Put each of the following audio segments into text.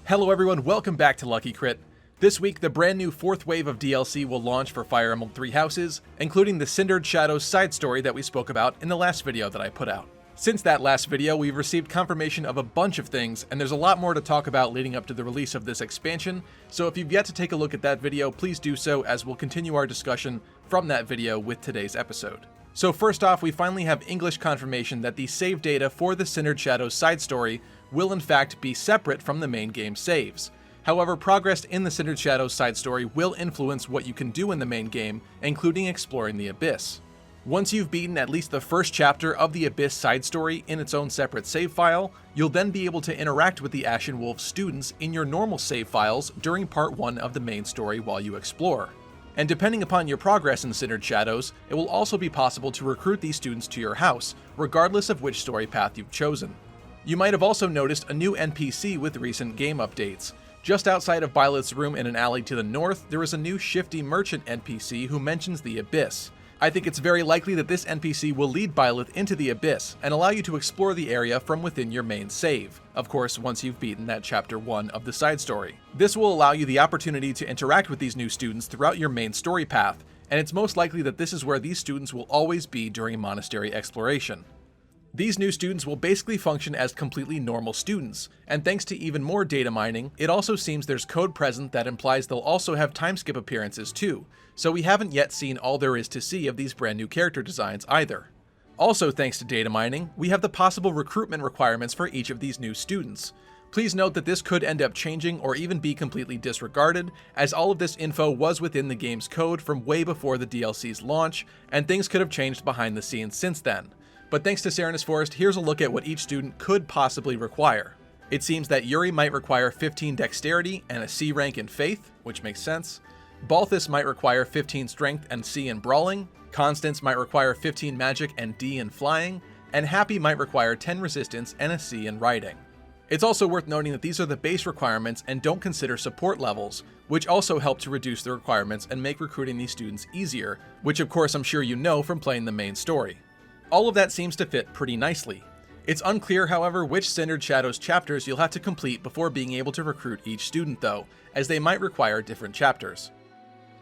Hello everyone, welcome back to Lucky Crit. This week, the brand new 4th wave of DLC will launch for Fire Emblem Three Houses, including the Cindered Shadows side story that we spoke about in the last video that I put out. Since that last video, we've received confirmation of a bunch of things, and there's a lot more to talk about leading up to the release of this expansion, so if you've yet to take a look at that video, please do so as we'll continue our discussion from that video with today's episode. So first off, we finally have English confirmation that the save data for the Cindered Shadows side story will in fact be separate from the main game saves. However, progress in the Cindered Shadows side story will influence what you can do in the main game, including exploring the Abyss. Once you've beaten at least the first chapter of the Abyss side story in its own separate save file, you'll then be able to interact with the Ashen Wolf students in your normal save files during part 1 of the main story while you explore. And depending upon your progress in Cindered Shadows, it will also be possible to recruit these students to your house, regardless of which story path you've chosen. You might have also noticed a new NPC with recent game updates. Just outside of Byleth's room in an alley to the north, there is a new shifty merchant NPC who mentions the Abyss. I think it's very likely that this NPC will lead Byleth into the Abyss and allow you to explore the area from within your main save, of course once you've beaten that chapter 1 of the side story. This will allow you the opportunity to interact with these new students throughout your main story path, and it's most likely that this is where these students will always be during monastery exploration. These new students will basically function as completely normal students, and thanks to even more data mining, it also seems there's code present that implies they'll also have timeskip appearances too, so we haven't yet seen all there is to see of these brand new character designs either. Also thanks to data mining, we have the possible recruitment requirements for each of these new students. Please note that this could end up changing or even be completely disregarded, as all of this info was within the game's code from way before the DLC's launch, and things could have changed behind the scenes since then. But thanks to Serenus Forest, here's a look at what each student could possibly require. It seems that Yuri might require 15 Dexterity and a C rank in Faith, which makes sense. Balthus might require 15 Strength and C in Brawling. Constance might require 15 Magic and D in Flying. And Happy might require 10 Resistance and a C in Riding. It's also worth noting that these are the base requirements and don't consider support levels, which also help to reduce the requirements and make recruiting these students easier, which of course I'm sure you know from playing the main story. All of that seems to fit pretty nicely. It's unclear, however, which Cindered Shadows chapters you'll have to complete before being able to recruit each student though, as they might require different chapters.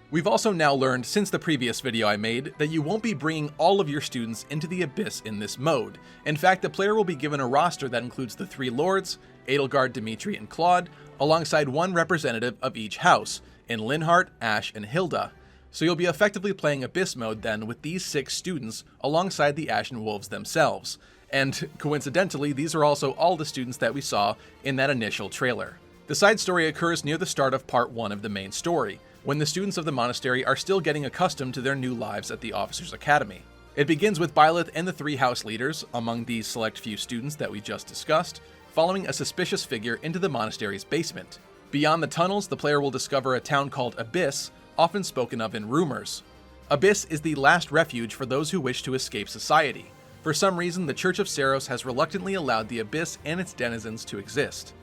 We've also now learned since the previous video I made that you won't be bringing all of your students into the Abyss in this mode. In fact, the player will be given a roster that includes the 3 lords, Edelgard, Dimitri, and Claude, alongside one representative of each house, in Linhardt, Ashe, and Hilda. So you'll be effectively playing Abyss mode then with these 6 students alongside the Ashen Wolves themselves. And coincidentally, these are also all the students that we saw in that initial trailer. The side story occurs near the start of part 1 of the main story, when the students of the monastery are still getting accustomed to their new lives at the Officers' Academy. It begins with Byleth and the 3 house leaders, among these select few students that we just discussed, following a suspicious figure into the monastery's basement. Beyond the tunnels, the player will discover a town called Abyss, often spoken of in rumors. Abyss is the last refuge for those who wish to escape society. For some reason, the Church of Seiros has reluctantly allowed the Abyss and its denizens to exist.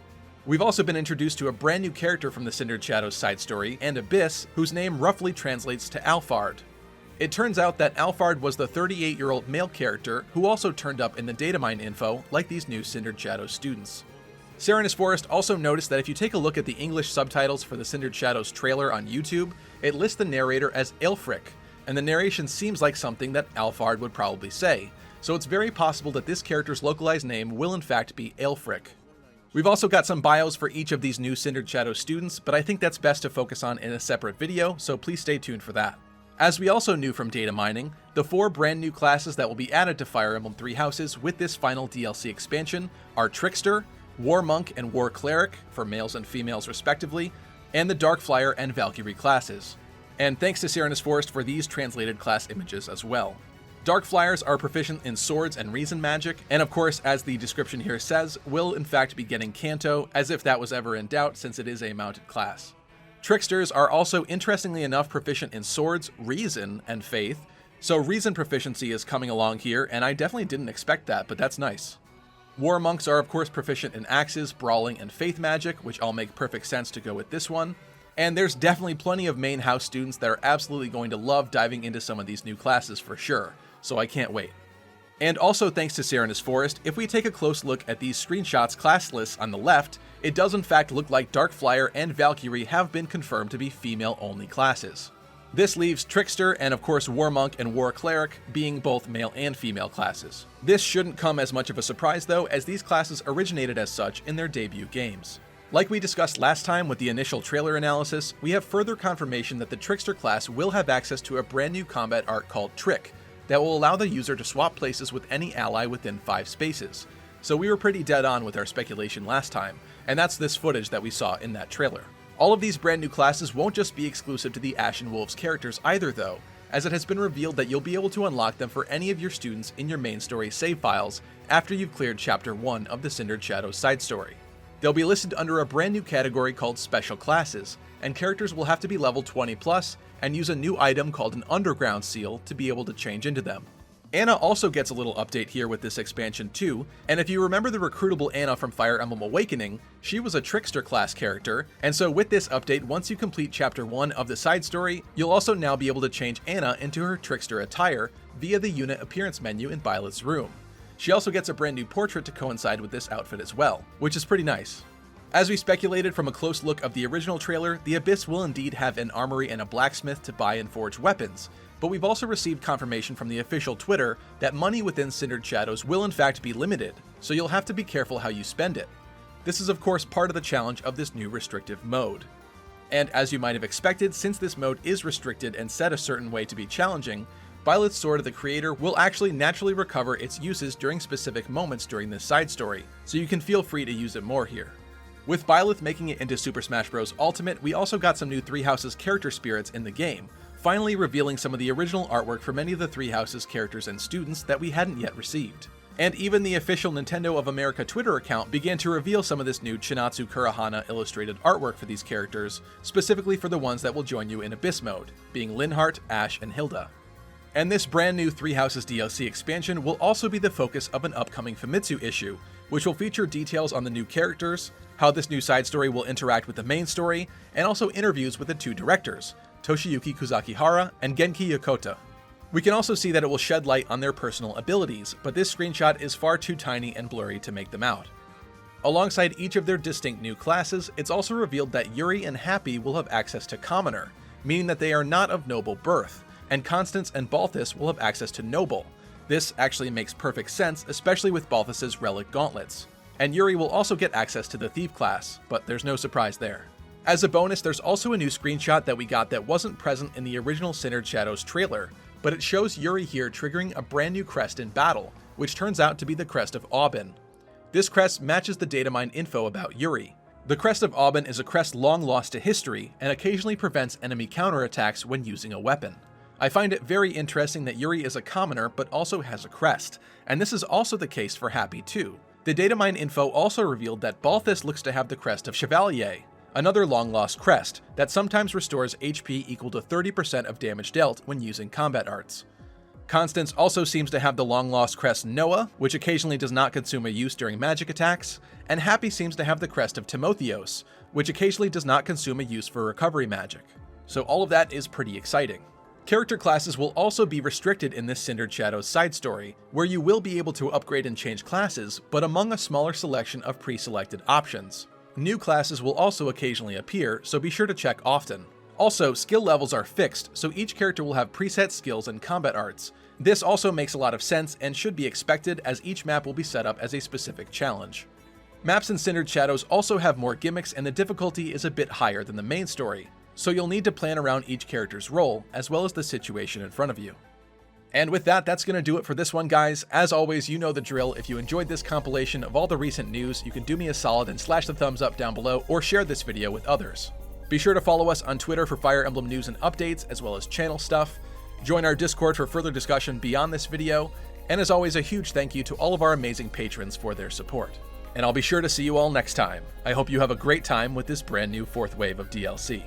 We've also been introduced to a brand new character from the Cindered Shadows side story and Abyss, whose name roughly translates to Alphard. It turns out that Alphard was the 38-year-old male character who also turned up in the datamine info like these new Cindered Shadows students. Serenus Forest also noticed that if you take a look at the English subtitles for the Cindered Shadows trailer on YouTube, it lists the narrator as Aelfric, and the narration seems like something that Alphard would probably say, so it's very possible that this character's localized name will in fact be Aelfric. We've also got some bios for each of these new Cindered Shadows students, but I think that's best to focus on in a separate video, so please stay tuned for that. As we also knew from data mining, the 4 brand new classes that will be added to Fire Emblem Three Houses with this final DLC expansion are Trickster, War Monk and War Cleric, for males and females respectively, and the Dark Flyer and Valkyrie classes. And thanks to Serenus Forest for these translated class images as well. Dark Flyers are proficient in swords and reason magic, and of course, as the description here says, will in fact be getting Canto, as if that was ever in doubt since it is a mounted class. Tricksters are also interestingly enough proficient in swords, reason, and faith, so reason proficiency is coming along here, and I definitely didn't expect that, but that's nice. War Monks are of course proficient in axes, brawling, and faith magic, which all make perfect sense to go with this one. And there's definitely plenty of main house students that are absolutely going to love diving into some of these new classes for sure, so I can't wait. And also thanks to Serenus Forest, if we take a close look at these screenshots class lists on the left, it does in fact look like Darkflyer and Valkyrie have been confirmed to be female-only classes. This leaves Trickster and of course Warmonk and War Cleric being both male and female classes. This shouldn't come as much of a surprise though, as these classes originated as such in their debut games. Like we discussed last time with the initial trailer analysis, we have further confirmation that the Trickster class will have access to a brand new combat art called Trick, that will allow the user to swap places with any ally within 5 spaces. So we were pretty dead on with our speculation last time, and that's this footage that we saw in that trailer. All of these brand new classes won't just be exclusive to the Ashen Wolves characters either though, as it has been revealed that you'll be able to unlock them for any of your students in your main story save files after you've cleared Chapter 1 of the Cindered Shadows side story. They'll be listed under a brand new category called Special Classes, and characters will have to be level 20 plus and use a new item called an Underground Seal to be able to change into them. Anna also gets a little update here with this expansion too, and if you remember the recruitable Anna from Fire Emblem Awakening, she was a Trickster class character, and so with this update, once you complete Chapter 1 of the side story, you'll also now be able to change Anna into her Trickster attire via the unit appearance menu in Violet's room. She also gets a brand new portrait to coincide with this outfit as well, which is pretty nice. As we speculated from a close look of the original trailer, the Abyss will indeed have an armory and a blacksmith to buy and forge weapons, but we've also received confirmation from the official Twitter that money within Cindered Shadows will in fact be limited, so you'll have to be careful how you spend it. This is of course part of the challenge of this new restrictive mode. And as you might have expected, since this mode is restricted and set a certain way to be challenging, Violet's Sword of the Creator will actually naturally recover its uses during specific moments during this side story, so you can feel free to use it more here. With Byleth making it into Super Smash Bros. Ultimate, we also got some new Three Houses character spirits in the game, finally revealing some of the original artwork for many of the Three Houses characters and students that we hadn't yet received. And even the official Nintendo of America Twitter account began to reveal some of this new Chinatsu Kurahana illustrated artwork for these characters, specifically for the ones that will join you in Abyss mode, being Linhardt, Ash, and Hilda. And this brand new Three Houses DLC expansion will also be the focus of an upcoming Famitsu issue, which will feature details on the new characters, how this new side story will interact with the main story, and also interviews with the 2 directors, Toshiyuki Kuzakihara and Genki Yokota. We can also see that it will shed light on their personal abilities, but this screenshot is far too tiny and blurry to make them out. Alongside each of their distinct new classes, it's also revealed that Yuri and Happy will have access to Commoner, meaning that they are not of noble birth, and Constance and Balthus will have access to Noble. This actually makes perfect sense, especially with Balthus's relic gauntlets. And Yuri will also get access to the Thief class, but there's no surprise there. As a bonus, there's also a new screenshot that we got that wasn't present in the original Cindered Shadows trailer, but it shows Yuri here triggering a brand new crest in battle, which turns out to be the Crest of Aubin. This crest matches the datamine info about Yuri. The Crest of Aubin is a crest long lost to history, and occasionally prevents enemy counterattacks when using a weapon. I find it very interesting that Yuri is a commoner but also has a crest, and this is also the case for Happy too. The datamine info also revealed that Balthus looks to have the Crest of Chevalier, another long-lost crest that sometimes restores HP equal to 30% of damage dealt when using combat arts. Constance also seems to have the long-lost crest Noah, which occasionally does not consume a use during magic attacks, and Happy seems to have the crest of Timotheos, which occasionally does not consume a use for recovery magic. So all of that is pretty exciting. Character classes will also be restricted in this Cindered Shadows side story, where you will be able to upgrade and change classes, but among a smaller selection of pre-selected options. New classes will also occasionally appear, so be sure to check often. Also, skill levels are fixed, so each character will have preset skills and combat arts. This also makes a lot of sense and should be expected, as each map will be set up as a specific challenge. Maps in Cindered Shadows also have more gimmicks, and the difficulty is a bit higher than the main story, so you'll need to plan around each character's role, as well as the situation in front of you. And with that, that's going to do it for this one, guys. As always, you know the drill. If you enjoyed this compilation of all the recent news, you can do me a solid and slash the thumbs up down below, or share this video with others. Be sure to follow us on Twitter for Fire Emblem news and updates, as well as channel stuff. Join our Discord for further discussion beyond this video, and as always, a huge thank you to all of our amazing patrons for their support. And I'll be sure to see you all next time. I hope you have a great time with this brand new 4th wave of DLC.